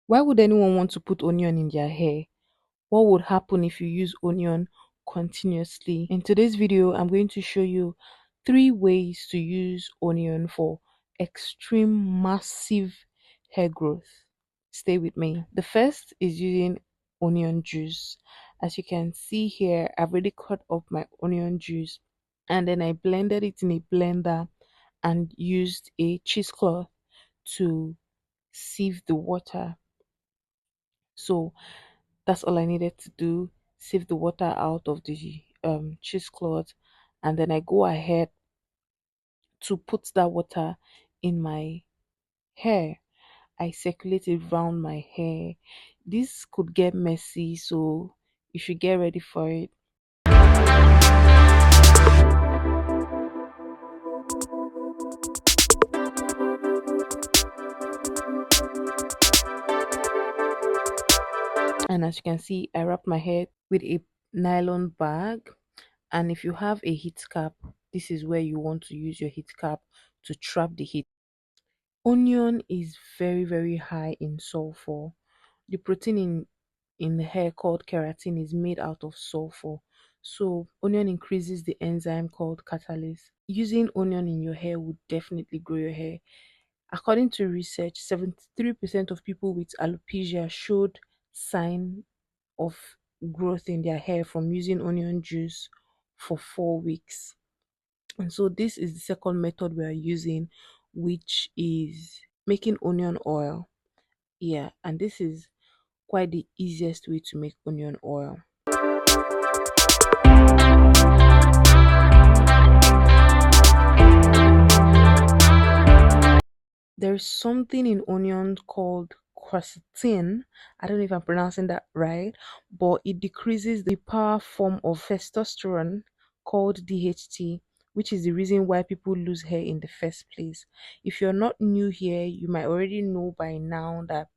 Why would anyone want to put onion in their hair? What would happen if you use onion continuously? In today's video, I'm going to show you 3 ways to use onion for extreme massive hair growth. Stay with me. The first is using onion juice. As you can see here, I've already cut up my onion juice and then I blended it in a blender and used a cheesecloth to sieve the water. So that's all I needed to do, sieve the water out of the cheesecloth, and then I go ahead to put that water in my hair. I circulate it around my hair. This could get messy, so you should get ready for it. And as you can see, I wrap my hair with a nylon bag. And if you have a heat cap, this is where you want to use your heat cap to trap the heat. Onion is very high in sulfur. The protein in the hair called keratin is made out of sulfur. So onion increases the enzyme called catalase. Using onion in your hair would definitely grow your hair. According to research, 73% of people with alopecia showed sign of growth in their hair from using onion juice for 4 weeks. And so this is the second method we are using, which is making onion oil. Yeah, and this is quite the easiest way to make onion oil. There's something in onions called quercetin. I don't know if I'm pronouncing that right, but it decreases the power form of testosterone called DHT, which is the reason why people lose hair in the first place. If you're not new here, you might already know by now that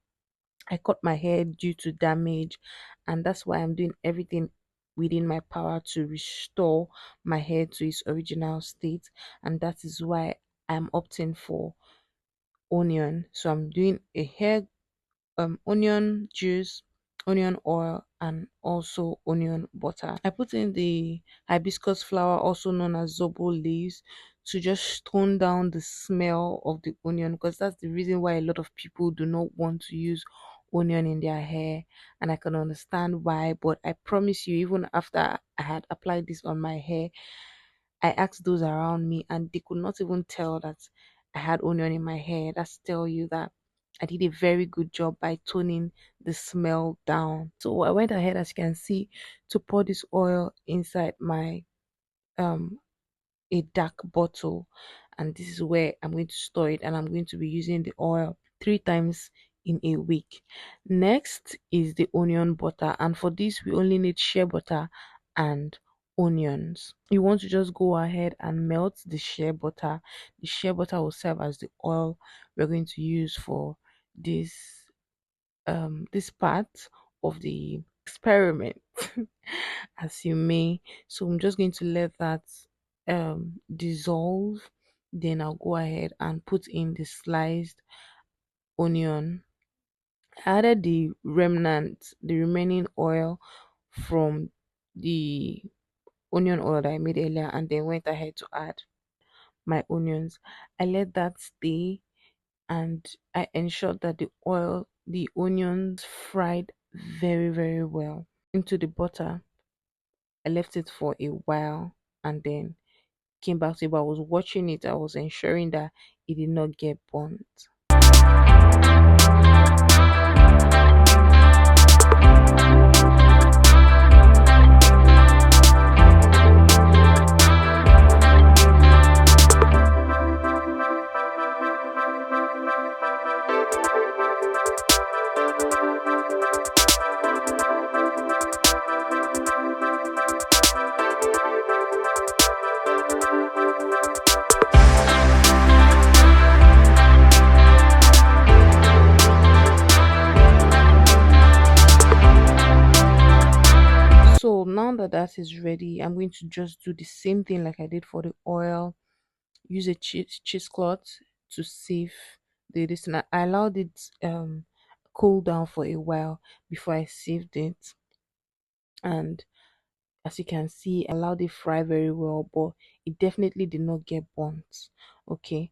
I cut my hair due to damage, and that's why I'm doing everything within my power to restore my hair to its original state, and that is why I'm opting for onion. So I'm doing a hair onion juice, onion oil, and also onion butter. I put in the hibiscus flower, also known as zobo leaves, to just tone down the smell of the onion, because that's the reason why a lot of people do not want to use onion in their hair, and I can understand why. But I promise you, even after I had applied this on my hair, I asked those around me and they could not even tell that I had onion in my hair. That's tell you that I did a very good job by toning the smell down. So I went ahead, as you can see, to pour this oil inside my um a dark bottle, and this is where I'm going to store it, and I'm going to be using the oil 3 times in a week. Next is the onion butter, and for this we only need shea butter and onions. You want to just go ahead and melt the shea butter. The shea butter will serve as the oil we're going to use for this this part of the experiment. As you may. So I'm just going to let that dissolve, then I'll go ahead and put in the sliced onion. I added the remnant, the remaining oil from the onion oil that I made earlier, and then went ahead to add my onions. I let that stay, and I ensured that the onions fried very well into the butter. I left it for a while and then came back to it, but I was watching it. I was ensuring that it did not get burnt. So now that that is ready, I'm going to just do the same thing like I did for the oil. Use a cheesecloth to sieve the this. And I allowed it cool down for a while before I saved it. And as you can see, I allowed it fry very well, but it definitely did not get burnt. Okay,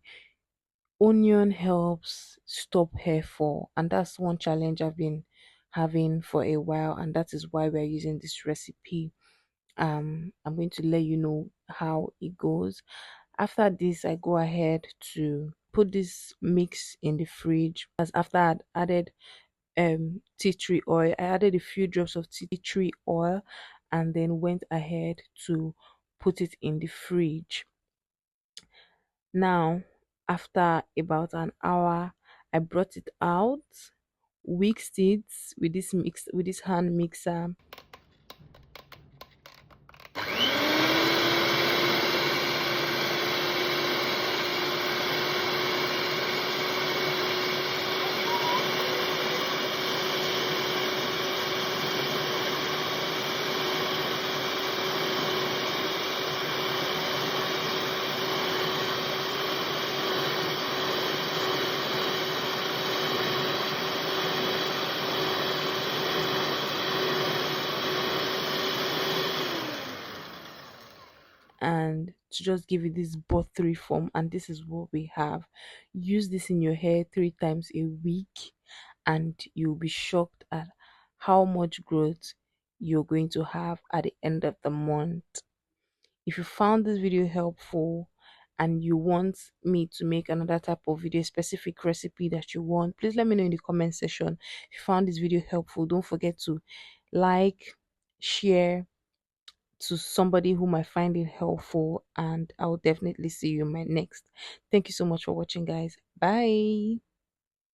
onion helps stop hair fall, and that's one challenge I've been having for a while, and that is why we're using this recipe. I'm going to let you know how it goes. After this, I go ahead to put this mix in the fridge. As after I'd added tea tree oil, I added a few drops of tea tree oil and then went ahead to put it in the fridge. Now, after about an hour, I brought it out, whisked it with this hand mixer, and to just give it this buttery form. And this is what we have. Use this in your hair 3 times a week, and you'll be shocked at how much growth you're going to have at the end of the month. If you found this video helpful and you want me to make another type of video, specific recipe that you want, please let me know in the comment section. If you found this video helpful, don't forget to like, share to somebody who might find it helpful, and I will definitely see you in my next. Thank you so much for watching, guys. Bye.